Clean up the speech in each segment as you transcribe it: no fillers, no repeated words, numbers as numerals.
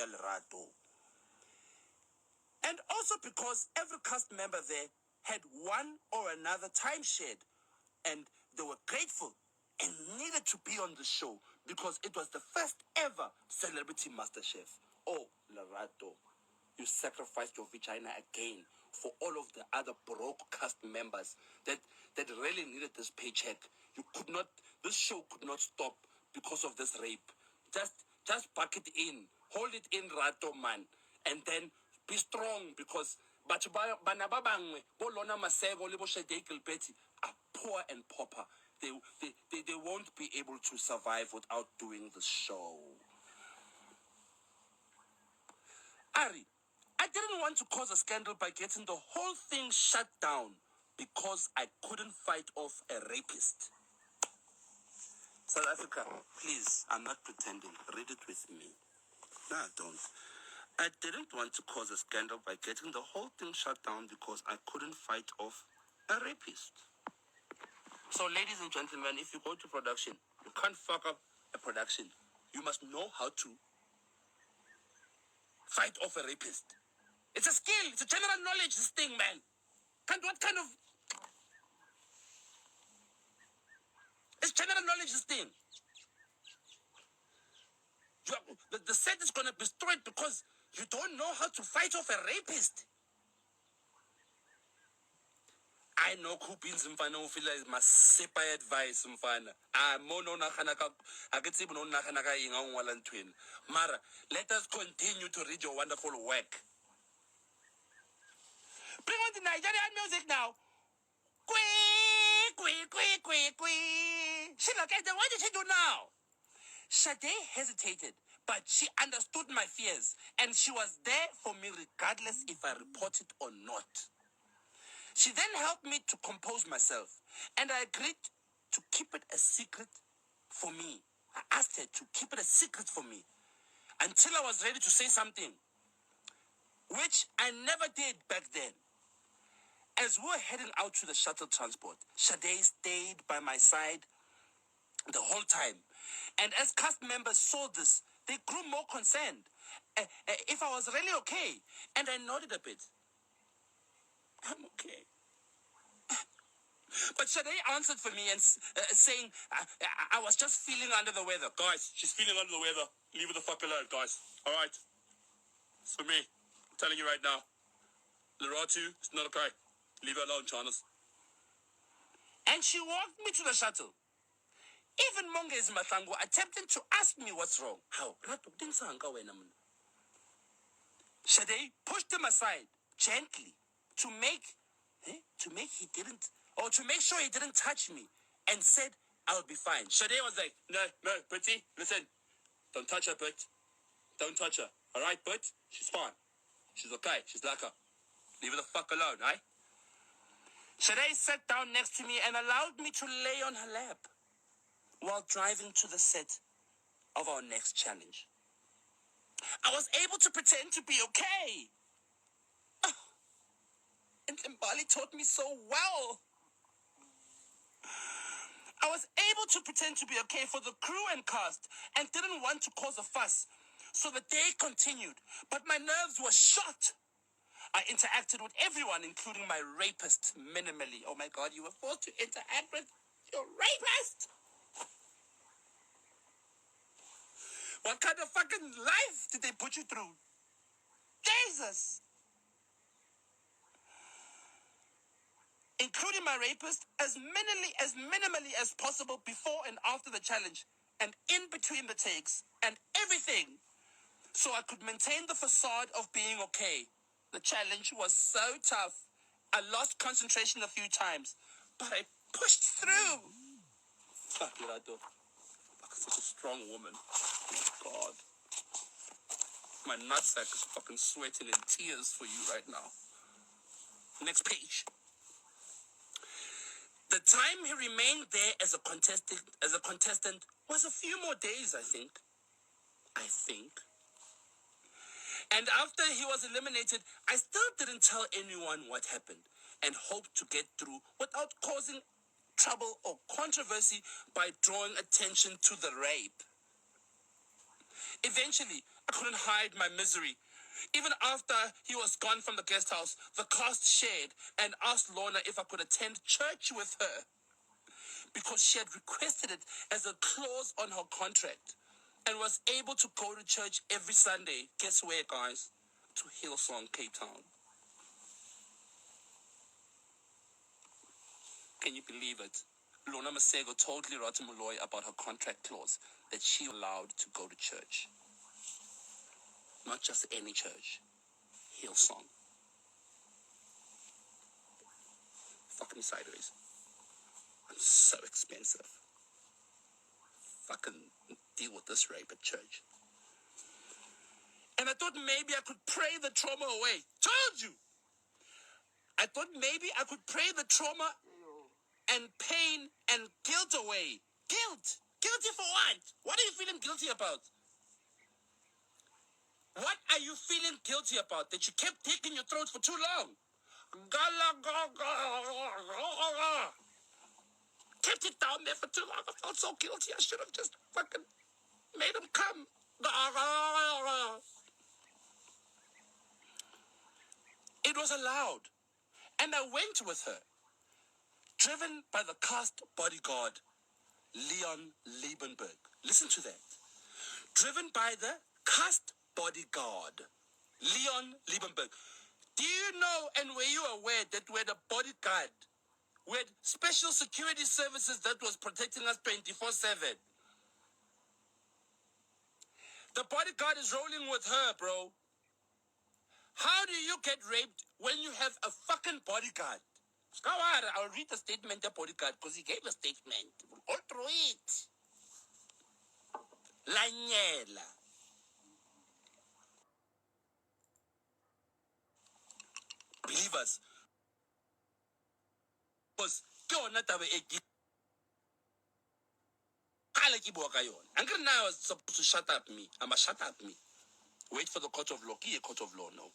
Lerato. And also because every cast member there had one or another time shared, and they were grateful and needed to be on the show because it was the first ever Celebrity MasterChef. Oh, Lerato, you sacrificed your vagina again for all of the other broke cast members that really needed this paycheck. This show could not stop because of this rape. Just pack it in, hold it in, Rato man, and then be strong because bana ba bangwe bo lona masego le bo Shade Gilberti are poor and pauper. They won't be able to survive without doing the show. Ari, I didn't want to cause a scandal by getting the whole thing shut down because I couldn't fight off a rapist. South Africa, please, I'm not pretending. Read it with me. No, I don't. I didn't want to cause a scandal by getting the whole thing shut down because I couldn't fight off a rapist. So, ladies and gentlemen, if you go to production, you can't fuck up a production. You must know how to fight off a rapist. It's a skill. It's a general knowledge, this thing, man. What kind of... It's general knowledge, this thing. The set is going to be destroyed because you don't know how to fight off a rapist. I know Kupins mfana ufila is masipa advice mfana. Mono nakanaka agetse bono nakanaka inga ngwala ntwena. Mara, let us continue to read your wonderful work. Bring on the Nigerian music now. She look at them. What did she do now? Shade hesitated, but she understood my fears, and she was there for me regardless if I reported or not. She then helped me to compose myself, and I agreed to keep it a secret for me. I asked her to keep it a secret for me until I was ready to say something, which I never did back then. As we were heading out to the shuttle transport, Shade stayed by my side the whole time. And as cast members saw this, they grew more concerned if I was really okay. And I nodded a bit. I'm okay. But Shade answered for me and saying I was just feeling under the weather. Guys, she's feeling under the weather. Leave her the fuck alone, guys. All right. It's for me. I'm telling you right now. Lerato, it's not okay. Leave her alone, Charles. And she walked me to the shuttle. Even Mongezi Mathango attempted to ask me what's wrong. How? Shade pushed him aside gently to make sure he didn't touch me, and said I'll be fine. Shade was like, no, Pretty, listen, don't touch her, Put. Don't touch her. All right, Put? She's fine. She's okay. She's like her. Leave her the fuck alone, eh? Shade sat down next to me and allowed me to lay on her lap while driving to the set of our next challenge. I was able to pretend to be okay. And Mbali taught me so well. I was able to pretend to be okay for the crew and cast and didn't want to cause a fuss. So the day continued, but my nerves were shot. I interacted with everyone, including my rapist, minimally. Oh my God, you were forced to interact with your rapist? What kind of fucking life did they put you through? Jesus! Including my rapist as minimally as possible before and after the challenge, and in between the takes, and everything, so I could maintain the facade of being okay. The challenge was so tough. I lost concentration a few times, but I pushed through. Fuck Lerato. Such a strong woman. God. My nutsack is fucking sweating in tears for you right now. Next page. The time he remained there as a contestant was a few more days, I think. And after he was eliminated, I still didn't tell anyone what happened and hoped to get through without causing trouble or controversy by drawing attention to the rape. Eventually, I couldn't hide my misery. Even after he was gone from the guest house, the cast shared and asked Lorna if I could attend church with her because she had requested it as a clause on her contract and was able to go to church every Sunday. Guess where, guys? To Hillsong, Cape Town. Can you believe it? Lorna Masego told Lerato Moloi about her contract clause that she allowed to go to church. Not just any church. Hillsong. Fucking sideways. I'm so expensive. Fucking deal with this rape at church. And I thought maybe I could pray the trauma away. Told you! I thought maybe I could pray the trauma and pain and guilt away. Guilt? Guilty for what? What are you feeling guilty about? What are you feeling guilty about? That you kept taking your throat for too long? Kept it down there for too long. I felt so guilty. I should have just fucking made him come. It was allowed. And I went with her, driven by the cast bodyguard, Leon Liebenberg. Listen to that. Driven by the cast bodyguard, Leon Liebenberg. Do you know and were you aware that we're the bodyguard? We had special security services that was protecting us 24/7. The bodyguard is rolling with her, bro. How do you get raped when you have a fucking bodyguard? I'll read the statement of bodyguard because he gave a statement. We'll go through it. Lanyela. Believers. Because Uncle now is supposed to shut up me. I'ma shut up me. Wait for the court of law. Key a court of law now.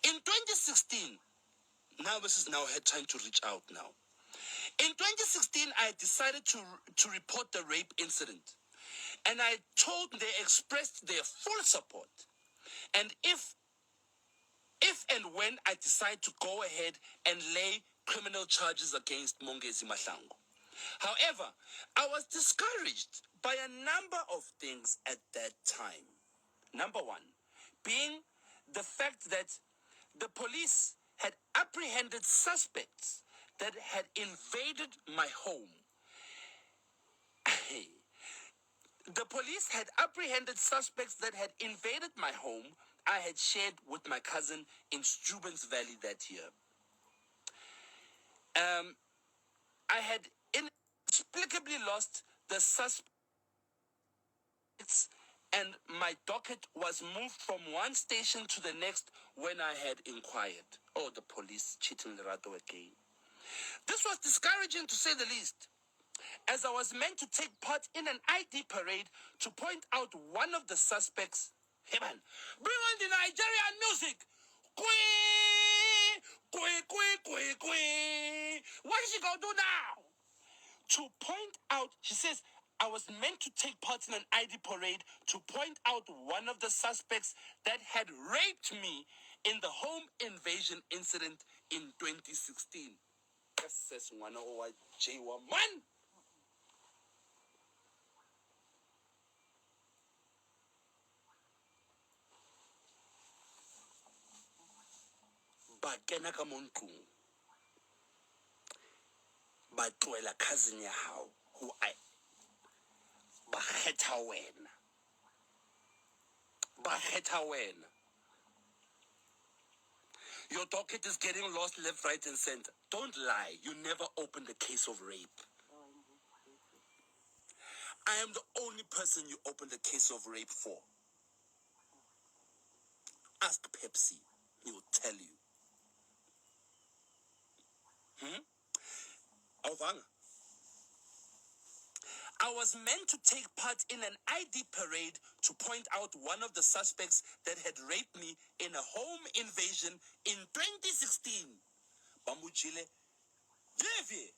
In 2016, now this is now her time to reach out now. In 2016, I decided to report the rape incident. And I told them they expressed their full support. And if and when I decide to go ahead and lay criminal charges against Mongezi Mahlangu. However, I was discouraged by a number of things at that time. Number one, being the fact that the police had apprehended suspects that had invaded my home. The police had apprehended suspects that had invaded my home I had shared with my cousin in Steuben's Valley that year. I had inexplicably lost the suspects and my docket was moved from one station to the next when I had inquired. Oh, the police cheating Lerato again. This was discouraging to say the least, as I was meant to take part in an ID parade to point out one of the suspects. Hey man, bring on the Nigerian music! Quee! Quee, quee, quee, quee! What is she gonna do now? To point out, she says, I was meant to take part in an ID parade to point out one of the suspects that had raped me in the home invasion incident in 2016. Yes, says one or man. Ba kena ka mo ntlong. Ba tloela cousin ya hao who I ba kgetha wena. Ba kgetha wena. Your docket is getting lost left, right, and center. Don't lie. You never opened a case of rape. I am the only person you opened a case of rape for. Ask Pepsi. He will tell you. Awanga. I was meant to take part in an ID parade to point out one of the suspects that had raped me in a home invasion in 2016. Bambuchile. Devi.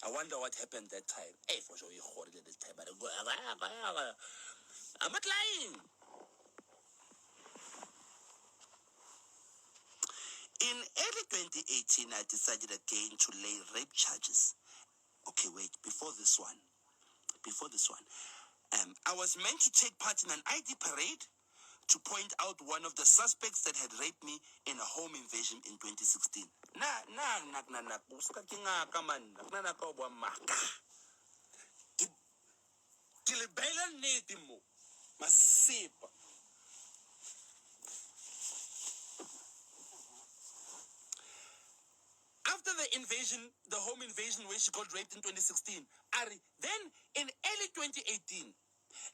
I wonder what happened that time. Hey, for sure you hoarded this time. I'm not lying. In early 2018, I decided again to lay rape charges. Okay, wait, before this one, I was meant to take part in an ID parade to point out one of the suspects that had raped me in a home invasion in 2016. After the invasion, the home invasion where she got raped in 2016, then in early 2018,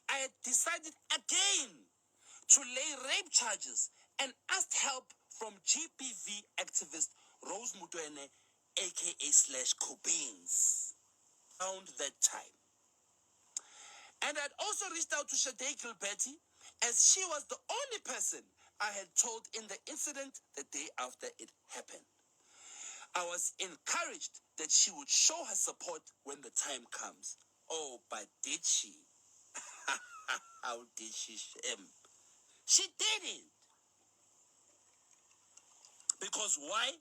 I had decided again to lay rape charges and asked help from GPV activist Rose Mutwene, aka / Cobains, around that time. And I'd also reached out to Sade Gilberti, as she was the only person I had told in the incident the day after it happened. I was encouraged that she would show her support when the time comes. Oh, but did she? How did she? She didn't. Because why?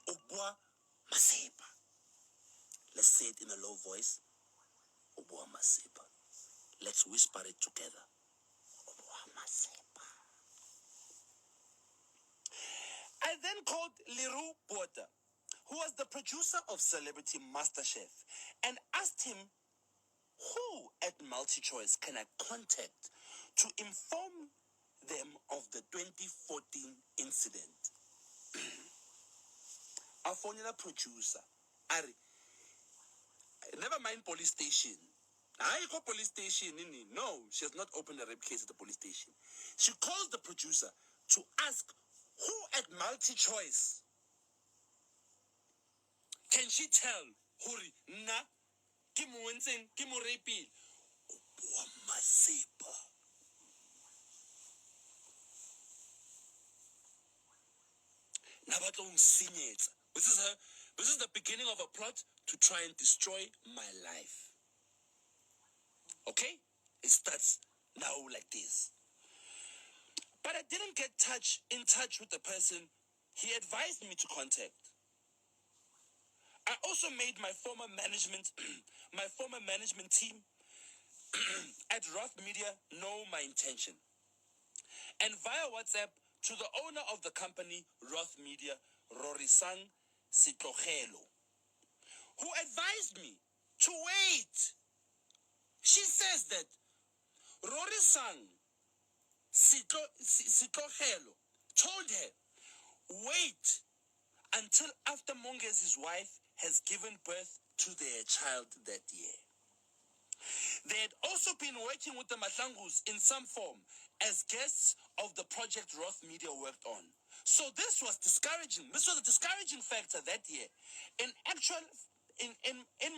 Obua Masepa. Let's say it in a low voice. Obua Masepa. Let's whisper it together. Obua Masepa. I then called Lerato Moloi, who was the producer of Celebrity MasterChef, and asked him, who at MultiChoice can I contact to inform them of the 2014 incident? I phoned a producer. Ari, never mind police station. I go police station. No, she has not opened a rape case at the police station. She calls the producer to ask who at MultiChoice can she tell Huri na Kimu Wensen, Kimu Repi, Wamasepa. Nabatlong Sinyetsa. This is the beginning of a plot to try and destroy my life. Okay? It starts now like this. But I didn't get in touch with the person he advised me to contact. I also made my former management team at Roth Media know my intention. And via WhatsApp to the owner of the company, Roth Media, Rorisang Sitokhelo, who advised me to wait. She says that Rorisang Sitokhelo told her, wait until after Mongez's wife has given birth to their child that year. They had also been working with the Mahlangus in some form as guests of the project Roth Media worked on. So this was discouraging. This was a discouraging factor that year. In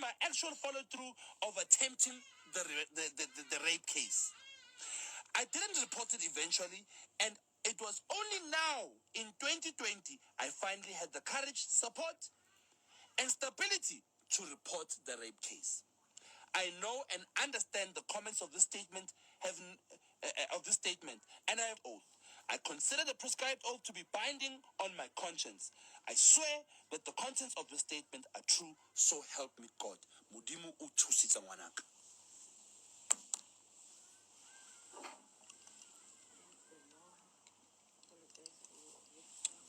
my actual follow-through of attempting the rape case. I didn't report it eventually, and it was only now, in 2020, I finally had the courage, support, and stability to report the rape case. I know and understand the comments of this statement and I have oath. I consider the prescribed oath to be binding on my conscience. I swear that the contents of this statement are true, so help me God. Mudimu uthusitsa ngwanaka.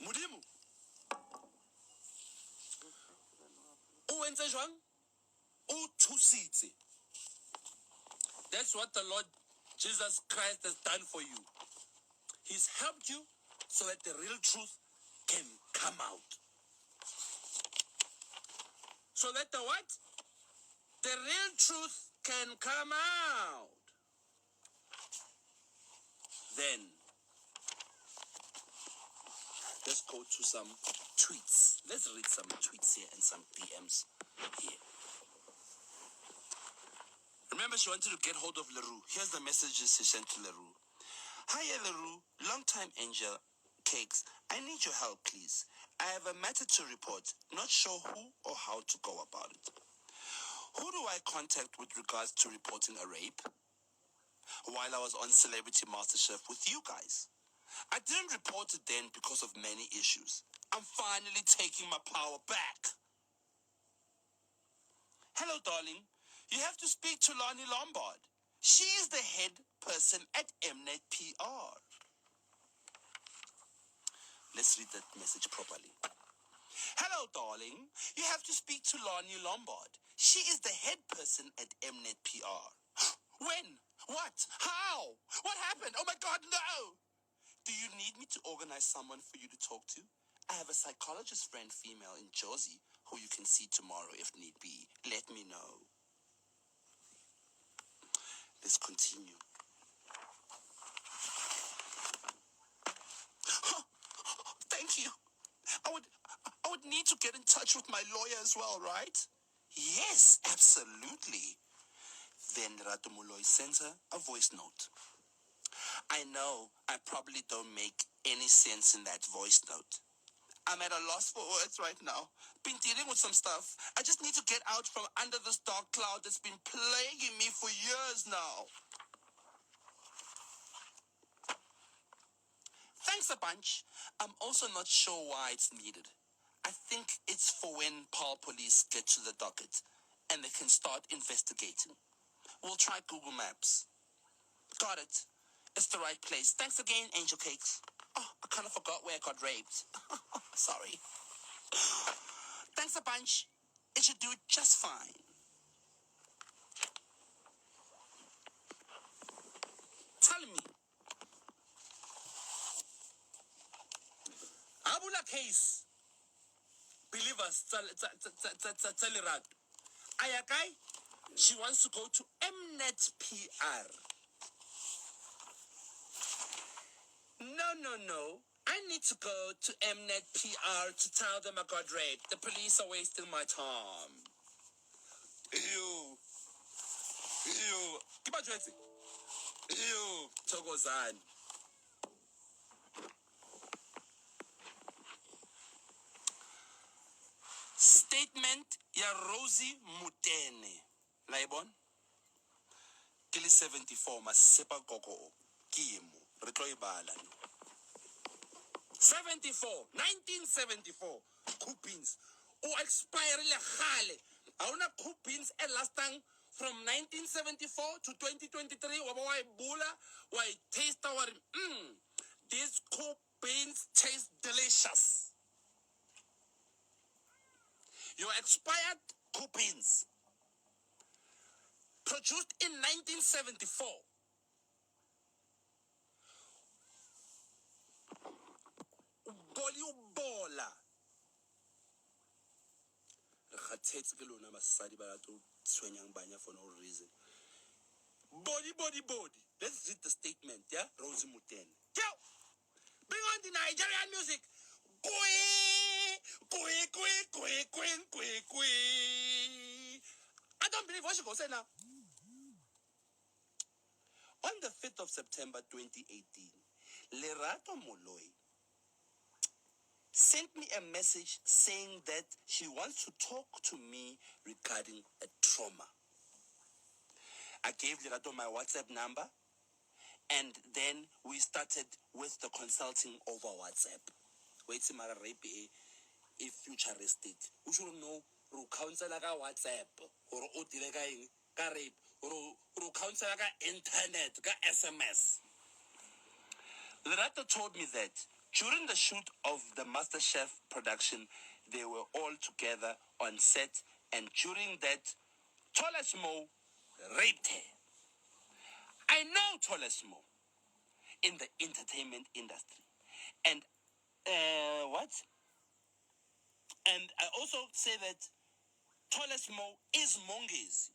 Mudimu. Uwenze jwang? Uthusitse. That's what the Lord Jesus Christ has done for you. He's helped you so that the real truth can come out. So that the what? The real truth can come out. Then, let's go to some tweets. Let's read some tweets here and some DMs here. Remember, she wanted to get hold of Leroux. Here's the messages she sent to Leroux. Hiya, Leroux. Long time angel. Cakes. I need your help, please. I have a matter to report. Not sure who or how to go about it. Who do I contact with regards to reporting a rape? while I was on Celebrity MasterChef with you guys. I didn't report it then because of many issues. I'm finally taking my power back. Hello, darling. You have to speak to Lani Lombard. She is the head person at Mnet PR. Let's read that message properly. Hello, darling. You have to speak to Lani Lombard. She is the head person at Mnet PR. When? What? How? What happened? Oh my God, no! Do you need me to organize someone for you to talk to? I have a psychologist friend, female, in Jersey, who you can see tomorrow if need be. Let me know. Let's continue. Thank you. I would need to get in touch with my lawyer as well, right? Yes, absolutely. Then Lerato Moloi sends her a voice note. I know I probably don't make any sense in that voice note. I'm at a loss for words right now. Been dealing with some stuff. I just need to get out from under this dark cloud that's been plaguing me for years now. Thanks a bunch. I'm also not sure why it's needed. I think it's for when Paul police get to the docket and they can start investigating. We'll try Google Maps. Got it. It's the right place. Thanks again, Angel Cakes. Oh, I kind of forgot where I got raped. Sorry. Thanks a bunch. It should do just fine. Tell me. Abula case. Believe us, Lerato. Ayakai, she wants to go to Mnet PR. No. I need to go to Mnet PR to tell them I got raped. The police are wasting my time. Ew. Keep on dressing. Ew. Togozan. Statement ya Rosie Mutene. Laibon? Kili 74 masepa koko. Kimu. Retoi bala. 1974. Coupons. O expire le khale. Auna coupons e lasting from 1974 to 2023. Why bula? Why taste our these coupons taste delicious. Your expired coupons produced in 1974. Bola. For no reason. Body. Let's read the statement, yeah? Rosie Muten. Yo! Bring on the Nigerian music. Kwe. I don't believe what she go say now. On the 5th of September 2018, Lerato Moloi sent me a message saying that she wants to talk to me regarding a trauma. I gave Lerato my WhatsApp number, and then we started with the consulting over WhatsApp. Wait till my rape if futuristic. We should know ro counsel ka WhatsApp or o dire ka rape or counsel ka internet ka SMS. Lerato told me that during the shoot of the MasterChef production, they were all together on set, and during that, TollAssMo raped her. I know TollAssMo in the entertainment industry. And what? And I also say that TollAssMo is Mongezi.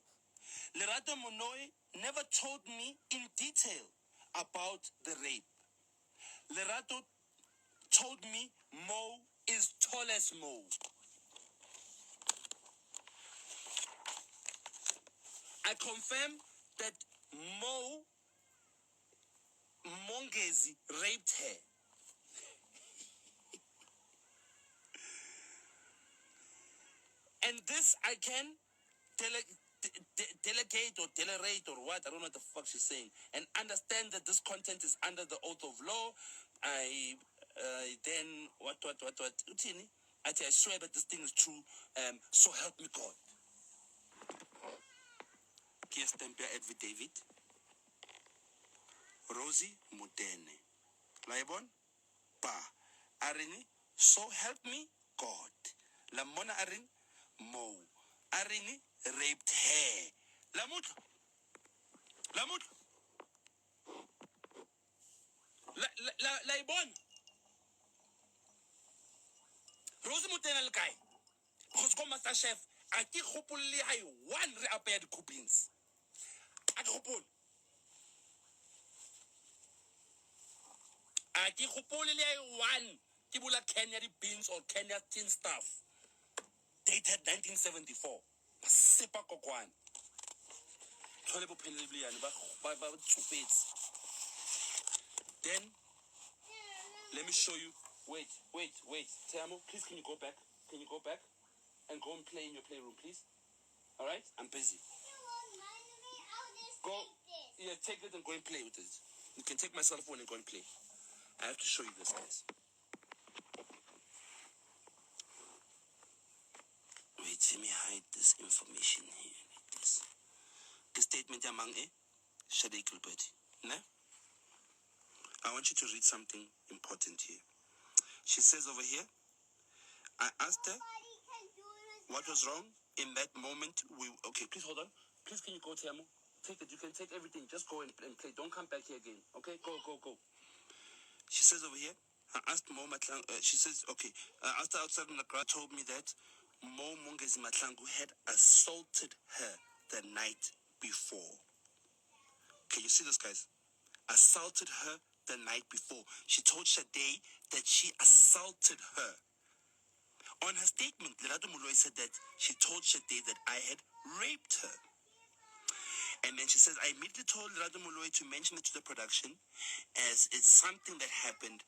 Lerato Moloi never told me in detail about the rape. Lerato told me Mo is TollAssMo. I confirm that Mongezi raped her. And this I can delegate or delerate or what, I don't know what the fuck she's saying, and understand that this content is under the oath of law. I then what Utini? I swear that this thing is true. So help me God. Kies Tempia Edwin David. Rosie Mudene. Laibon? Pa. Arini. So help me God. Lamona Arin. Mo. Arini raped her. Lamut. Lamut. Laibon. Rosie Mudene Alkai. Hosko Master Chef. I think hopefully I one reappeared coupings. At hopefully. I think hopefully one. Kibula Kenya beans or Kenya tin stuff. Dated 1974. Sipa kokwan. Then let me show you. Wait. Tamo, please can you go back? Can you go back and go and play in your playroom, please? All right, I'm busy. Go. Yeah, take it and go and play with it. You can take my cell phone and go and play. I have to show you this, guys. Wait, let me hide this information here. Like this. The statement among Shade Gilbert. Ne? I want you to read something important here. She says over here, I asked her what was wrong in that moment. Okay, please hold on. Please can you go, Tiamo? Take it. You can take everything. Just go and play. Don't come back here again. Okay? Go. She says over here, I asked Mo Matlang, she says, okay, I asked her outside in the crowd, told me that Mo Mongezi Matlangu had assaulted her the night before. Can you see this, guys? Assaulted her the night before. She told Shade that she assaulted her. On her statement, Lerato Moloi said that she told Shade that I had raped her. And then she says, I immediately told Lerato Moloi to mention it to the production as it's something that happened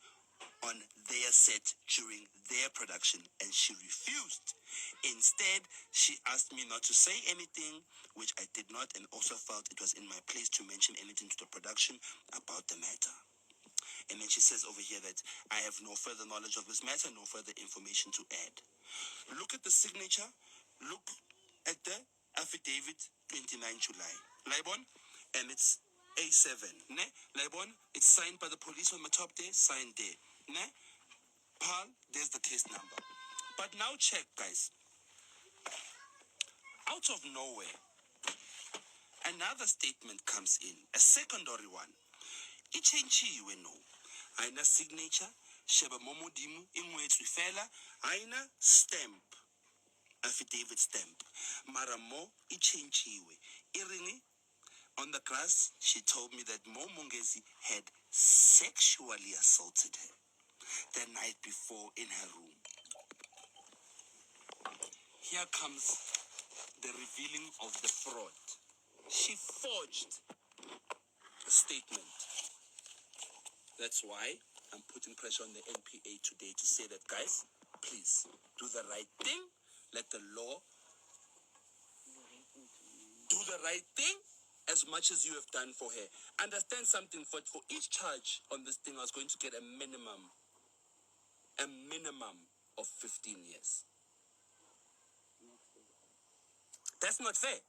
on their set during their production, and she refused. Instead, she asked me not to say anything, which I did not, and also felt it was in my place to mention anything to the production about the matter. And then she says over here that I have no further knowledge of this matter, no further information to add. Look at the signature. Look at the affidavit, 29 July. Libon, and it's A7. Ne? Libon, it's signed by the police on the top there, signed there. Ne? Pal, there's the case number. But now check, guys. Out of nowhere, another statement comes in, a secondary one. Ichenchiwe no. Aina signature, sheba momodimu, imwetsu fela, aina stamp, affidavit stamp. Maramo ichenchiwe. Irini, on the class, she told me that Mo Mongezi had sexually assaulted her the night before in her room. Here comes the revealing of the fraud. She forged a statement. That's why I'm putting pressure on the NPA today to say that, guys, please do the right thing. Let the law do the right thing as much as you have done for her. Understand something, for each charge on this thing, I was going to get a minimum of 15 years. That's not fair.